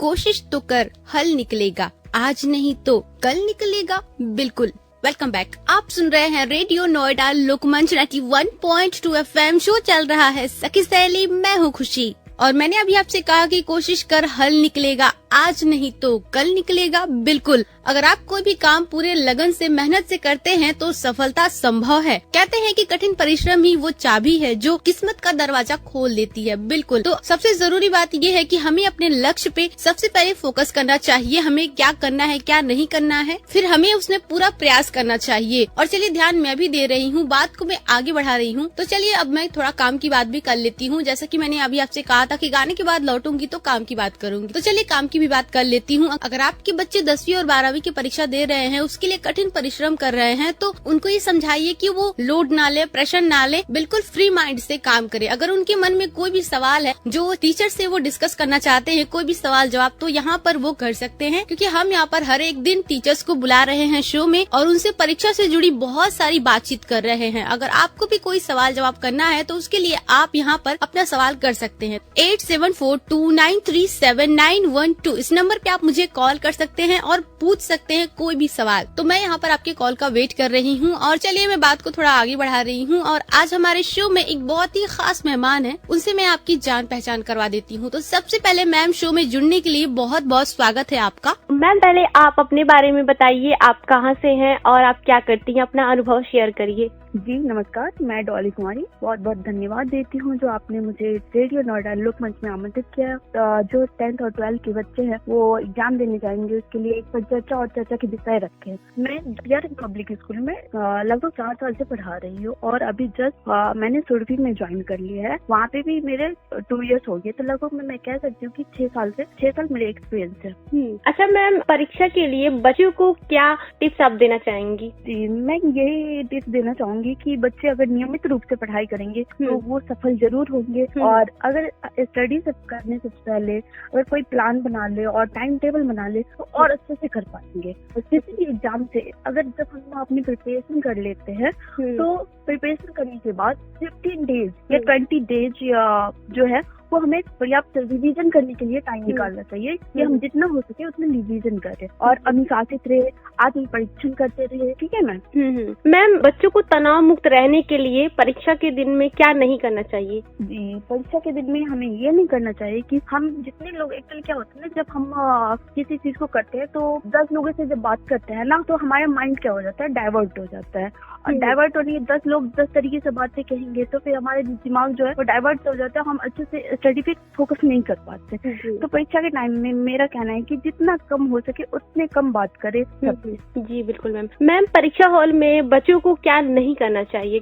कोशिश तो कर, हल निकलेगा, आज नहीं तो कल निकलेगा। बिल्कुल। Welcome back. आप सुन रहे हैं रेडियो नोएडा लोकमंच 91.2 FM। शो चल रहा है सखी सहेली, मैं हूँ खुशी। और मैंने अभी आपसे कहा कि कोशिश कर, हल निकलेगा, आज नहीं तो कल निकलेगा। बिल्कुल। अगर आप कोई भी काम पूरे लगन से, मेहनत से करते हैं तो सफलता संभव है। कहते हैं कि कठिन परिश्रम ही वो चाबी है जो किस्मत का दरवाजा खोल देती है। बिल्कुल। तो सबसे जरूरी बात ये है कि हमें अपने लक्ष्य पे सबसे पहले फोकस करना चाहिए। हमें क्या करना है, क्या नहीं करना है, फिर हमें उसमें पूरा प्रयास करना चाहिए। और चलिए, ध्यान मैं भी दे रही हूँ, बात को मैं आगे बढ़ा रही हूँ। तो चलिए अब मैं थोड़ा काम की बात भी कर लेती हूँ। जैसा कि मैंने अभी आपसे कहा था कि गाने के बाद लौटूंगी तो काम की बात करूंगी। तो चलिए काम की भी बात कर लेती हूँ। अगर आपके बच्चे 10वीं और 12वीं की परीक्षा दे रहे हैं, उसके लिए कठिन परिश्रम कर रहे हैं, तो उनको ये समझाइए कि वो लोड ना ले, प्रेशर ना ले, बिल्कुल फ्री माइंड से काम करे। अगर उनके मन में कोई भी सवाल है जो टीचर से वो डिस्कस करना चाहते हैं, कोई भी सवाल जवाब, तो यहाँ पर वो कर सकते हैं। क्योंकि हम यहाँ पर हर एक दिन टीचर्स को बुला रहे हैं शो में और उनसे परीक्षा से जुड़ी बहुत सारी बातचीत कर रहे हैं। अगर आपको भी कोई सवाल जवाब करना है तो उसके लिए आप यहाँ पर अपना सवाल कर सकते हैं। 8742937912 इस नंबर पे आप मुझे कॉल कर सकते हैं और पूछ सकते हैं कोई भी सवाल। तो मैं यहाँ पर आपके कॉल का वेट कर रही हूँ। और चलिए मैं बात को थोड़ा आगे बढ़ा रही हूँ। और आज हमारे शो में एक बहुत ही खास मेहमान है, उनसे मैं आपकी जान पहचान करवा देती हूँ। तो सबसे पहले मैम, शो में जुड़ने के लिए बहुत बहुत स्वागत है आपका। मैम, पहले आप अपने बारे में बताइए, आप कहाँ से हैं और आप क्या करती हैं, अपना अनुभव शेयर करिए। जी नमस्कार, मैं डॉली कुमारी बहुत बहुत धन्यवाद देती हूँ जो आपने मुझे रेडियो नोएडा लोकमंच में आमंत्रित किया। जो 10th और 12th के बच्चे हैं वो एग्जाम देने जाएंगे, उसके लिए एक चर्चा और चर्चा के विषय रखे हैं। मैं बिहार पब्लिक स्कूल में लगभग 4 साल से पढ़ा रही हूँ और अभी जस्ट मैंने सुरभि में ज्वाइन कर लिया है। वहाँ पे भी मेरे 2 इयर्स हो गए, तो लगभग मैं कह सकती हूँ कि 6 साल मेरे एक्सपीरियंस है। अच्छा मैम, परीक्षा के लिए बच्चों को क्या टिप्स आप देना चाहेंगी? मैं यही टिप्स देना चाहूंगी कि बच्चे अगर नियमित रूप से पढ़ाई करेंगे तो वो सफल जरूर होंगे। और अगर स्टडी करने से पहले अगर कोई प्लान बना ले और टाइम टेबल बना ले तो और अच्छे से कर पाएंगे। और किसी भी एग्जाम से अगर जब हम अपनी प्रिपरेशन कर लेते हैं तो प्रिपरेशन करने के बाद 15 डेज या 20 डेज जो है वो हमें पर्याप्त रिवीजन करने के लिए टाइम निकालना चाहिए कि हम जितना हो सके उतना रिवीजन करें और अनुशासित रहे, आत्म परीक्षण करते रहे। ठीक है मैम? मैम, बच्चों को तनाव मुक्त रहने के लिए परीक्षा के दिन में क्या नहीं करना चाहिए? जी, परीक्षा के दिन में हमें ये नहीं करना चाहिए कि हम जितने लोग, एक्चुअली क्या होता है ना, जब हम किसी चीज को करते हैं तो 10 लोगों से जब बात करते हैं ना तो हमारा माइंड क्या हो जाता है, डाइवर्ट हो जाता है। और डाइवर्ट होने 10 लोग 10 तरीके से बातें कहेंगे तो फिर हमारे दिमाग जो है वो डाइवर्ट हो जाता है, हम अच्छे से स्टडी पे फोकस नहीं कर पाते। तो परीक्षा के टाइम में मेरा कहना है कि जितना कम हो सके उतने कम बात करें। जी बिल्कुल मैम। मैम, परीक्षा हॉल में बच्चों को क्या नहीं करना चाहिए?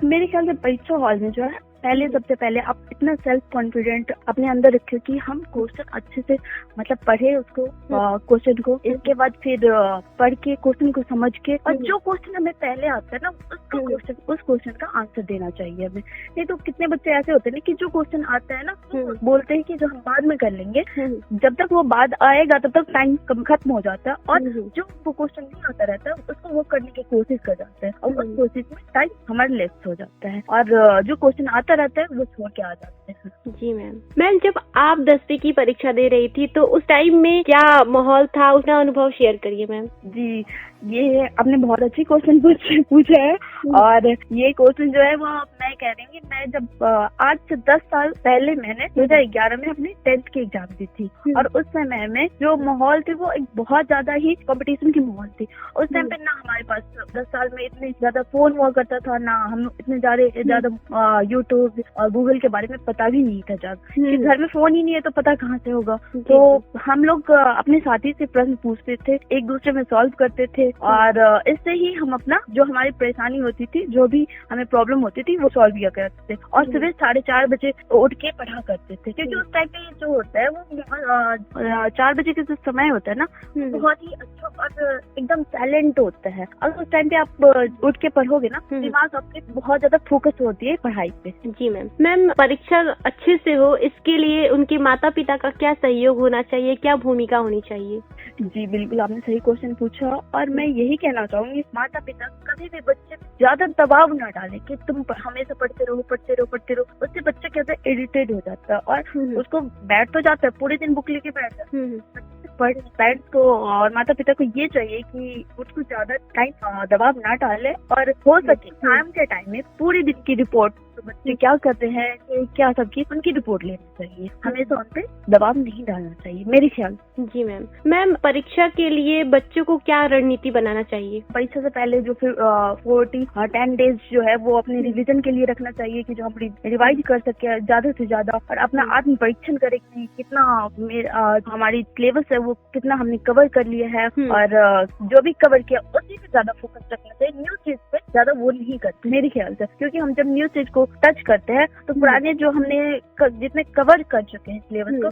मेरे ख्याल से परीक्षा हॉल में जो है सबसे पहले आप इतना सेल्फ कॉन्फिडेंट अपने अंदर रखिए कि हम क्वेश्चन अच्छे से मतलब पढ़े उसको, क्वेश्चन को, इसके बाद फिर पढ़ के क्वेश्चन को समझ के, और जो क्वेश्चन हमें पहले आता है ना उस क्वेश्चन का आंसर देना चाहिए हमें। नहीं तो कितने बच्चे ऐसे होते हैं कि जो क्वेश्चन आता है ना बोलते हैं कि जो हम बाद में कर लेंगे, जब तक वो बाद आएगा तब तक टाइम खत्म हो जाता है और जो वो क्वेश्चन नहीं आता रहता है उसको वो करने की कोशिश कर जाते हैं और उस कोशिश में टाइम हमारा लेस हो जाता है और जो क्वेश्चन आता रहता है वो छोड़ के आ जाते हैं। जी मैम, जब आप 10वीं की परीक्षा दे रही थी तो उस टाइम में क्या माहौल था, उसका अनुभव शेयर करिए मैम। जी, ये आपने बहुत अच्छी क्वेश्चन पूछा है और ये क्वेश्चन जो है वो मैं कह रही हूँ, मैं जब आज से 10 साल पहले मैंने 2011 में अपने 10th की एग्जाम दी थी और उस समय में जो माहौल थी वो एक बहुत ज्यादा ही कंपटीशन की माहौल थी। उस टाइम पे ना हमारे पास 10 साल में इतने ज्यादा फोन हुआ करता था, ना हम इतने ज्यादा यूट्यूब और गूगल के बारे में पता भी नहीं था। जब घर में फोन ही नहीं है तो पता कहाँ से होगा। तो हम लोग अपने साथी से प्रश्न पूछते थे, एक दूसरे में सॉल्व करते थे और इससे ही हम अपना जो हमारी परेशानी होती थी, जो भी हमें प्रॉब्लम होती थी वो सॉल्व किया करते थे। और सुबह 4:30 बजे उठ के पढ़ा करते थे क्योंकि उस टाइम पे जो होता है वो 4 बजे का जो समय होता है ना बहुत ही अच्छा और एकदम टैलेंट होता है। अगर उस टाइम पे आप उठ के पढ़ोगे ना दिमाग आपके बहुत ज्यादा फोकस होती है पढ़ाई पे। जी मैम। मैम, परीक्षा अच्छे से हो इसके लिए उनके माता पिता का क्या सहयोग होना चाहिए, क्या भूमिका होनी चाहिए? जी बिल्कुल, आपने सही क्वेश्चन पूछा और मैं यही कहना चाहूंगी, माता पिता कभी भी बच्चे पे ज्यादा दबाव न डालें कि तुम हमेशा पढ़ते रहो। उससे बच्चा क्या होता है, इरिटेट हो जाता है और उसको बैठ तो जाता है, पूरे दिन बुक लेके बैठ जाता है। पेरेंट्स को और माता पिता को ये चाहिए कि उसको ज्यादा टाइम दबाव ना डाले और हो सके शाम के टाइम में पूरी दिन की रिपोर्ट, तो बच्चे क्या करते हैं क्या सबकी उनकी रिपोर्ट लेनी चाहिए। हमेशा उन पे दबाव नहीं डालना चाहिए, मेरे ख्याल। जी मैम। मैम, परीक्षा के लिए बच्चों को क्या रणनीति बनाना चाहिए? परीक्षा से पहले जो फिर 10 डेज जो है वो अपने रिवीजन के लिए रखना चाहिए कि जो हम रिवाइज कर सके ज्यादा से ज्यादा, और अपना आत्म परीक्षण करें कि कितना हमारी सिलेबस है वो कितना हमने कवर कर लिया है, और जो भी कवर किया उसी पे ज्यादा फोकस रखना चाहिए। न्यू चीज पे ज्यादा वो नहीं करते मेरे ख्याल से, क्योंकि हम जब न्यू चीज को टच करते हैं तो पुराने जो हमने जितने कवर कर चुके हैं सिलेबस को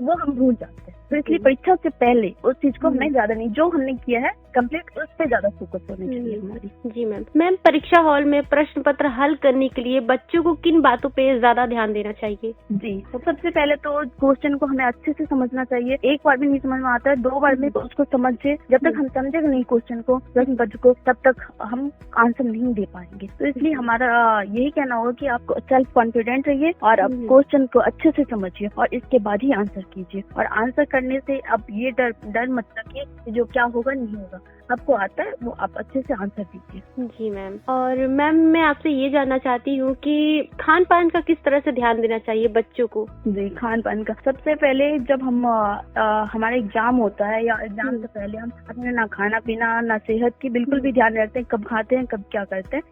वो हम भूल जाते हैं। तो इसलिए परीक्षा से पहले उस चीज को हमें ज्यादा नहीं, जो हमने किया है कंप्लीट उस पे ज्यादा फोकस होना चाहिए हमारी। जी मैम। मैम, परीक्षा हॉल में प्रश्न पत्र हल करने के लिए बच्चों को किन बातों पे ज्यादा ध्यान देना चाहिए? जी, तो सबसे पहले तो क्वेश्चन को हमें अच्छे से समझना चाहिए। एक बार भी नहीं समझ में आता है, 2 बार में उसको समझे। जब तक हम समझेंगे नहीं क्वेश्चन को, प्रश्न पत्र को, तब तक हम आंसर नहीं दे पाएंगे। तो इसलिए हमारा यही कहना होगा कि आप सेल्फ कॉन्फिडेंट रहिए और आप क्वेश्चन को अच्छे से समझिए और इसके बाद ही आंसर कीजिए। और आंसर करने से अब ये डर मत रखिए कि जो क्या होगा नहीं होगा, आपको आता है वो आप अच्छे से आंसर दीजिए। जी मैम। और मैम, मैं आपसे ये जानना चाहती हूँ कि खान पान का किस तरह से ध्यान देना चाहिए बच्चों को? जी, खान पान का सबसे पहले जब हम हमारा एग्जाम होता है या एग्जाम से पहले हम अपने ना खाना पीना ना सेहत की बिल्कुल भी ध्यान रखते हैं, कब खाते हैं कब क्या करते हैं।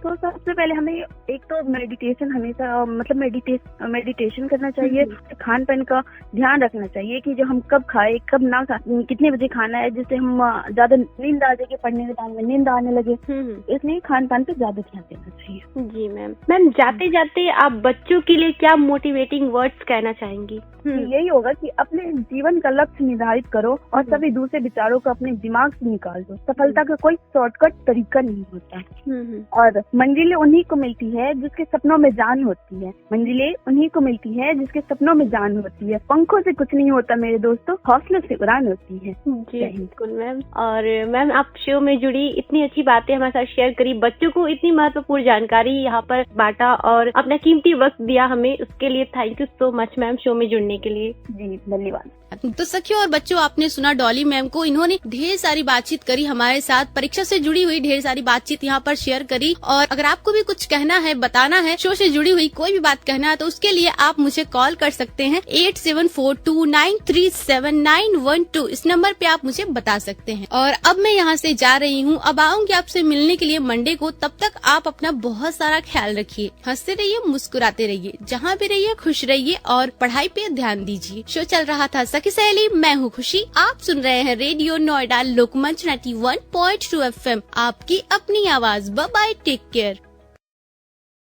तो सबसे पहले हमें एक तो मेडिटेशन हमेशा मतलब मेडिटेशन करना चाहिए। खान पान का ध्यान रखना चाहिए कि जो हम कब खाए कब ना खाए, कितने बजे खाना है, जिससे हम ज्यादा नींद आ जाएगी, पढ़ने के टाइम में नींद आने लगे। इसलिए खान पान पे ज्यादा ध्यान देना चाहिए। जी मैम। मैम, जाते जाते आप बच्चों के लिए क्या मोटिवेटिंग वर्ड्स कहना चाहेंगी? यही होगा कि अपने जीवन का लक्ष्य निर्धारित करो और सभी दूसरे विचारों को अपने दिमाग से निकाल दो। सफलता का कोई शॉर्टकट तरीका नहीं होता और मंजिलें उन्हीं को मिलती है जिसके सपनों में जान होती है। मंजिलें उन्हीं को मिलती है जिसके सपनों में जान होती है। पंखों से कुछ नहीं होता मेरे दोस्तों, हौसले से उड़ान होती है। जी बिल्कुल मैम। और मैम, आप शो में जुड़ी इतनी अच्छी बातें हमारे साथ शेयर करी, बच्चों को इतनी महत्वपूर्ण जानकारी यहाँ पर बांटा और अपना कीमती वक्त दिया हमें, उसके लिए thank you so much ma'am show में जुड़ने के लिए। जी धन्यवाद। तो सखियों और बच्चों, आपने सुना डॉली मैम को, इन्होंने ढेर सारी बातचीत करी हमारे साथ, परीक्षा से जुड़ी हुई ढेर सारी बातचीत यहाँ पर शेयर करी। और अगर आपको भी कुछ कहना है, बताना है, शो से जुड़ी हुई कोई भी बात कहना है, तो उसके लिए आप मुझे कॉल कर सकते हैं 8742937912। इस नंबर पे आप मुझे बता सकते हैं। और अब मैं यहाँ से जा रही हूँ, अब आऊंगी आपसे मिलने के लिए मंडे को। तब तक आप अपना बहुत सारा ख्याल रखिए, हंसते रहिए, मुस्कुराते रहिए, जहाँ भी रहिए खुश रहिए और पढ़ाई पे ध्यान दीजिए। शो चल रहा था सखी सहेली, मैं हूँ खुशी, आप सुन रहे हैं रेडियो नोएडा लोकमंच 91.2 FM, आपकी अपनी आवाज। Bye bye, take care.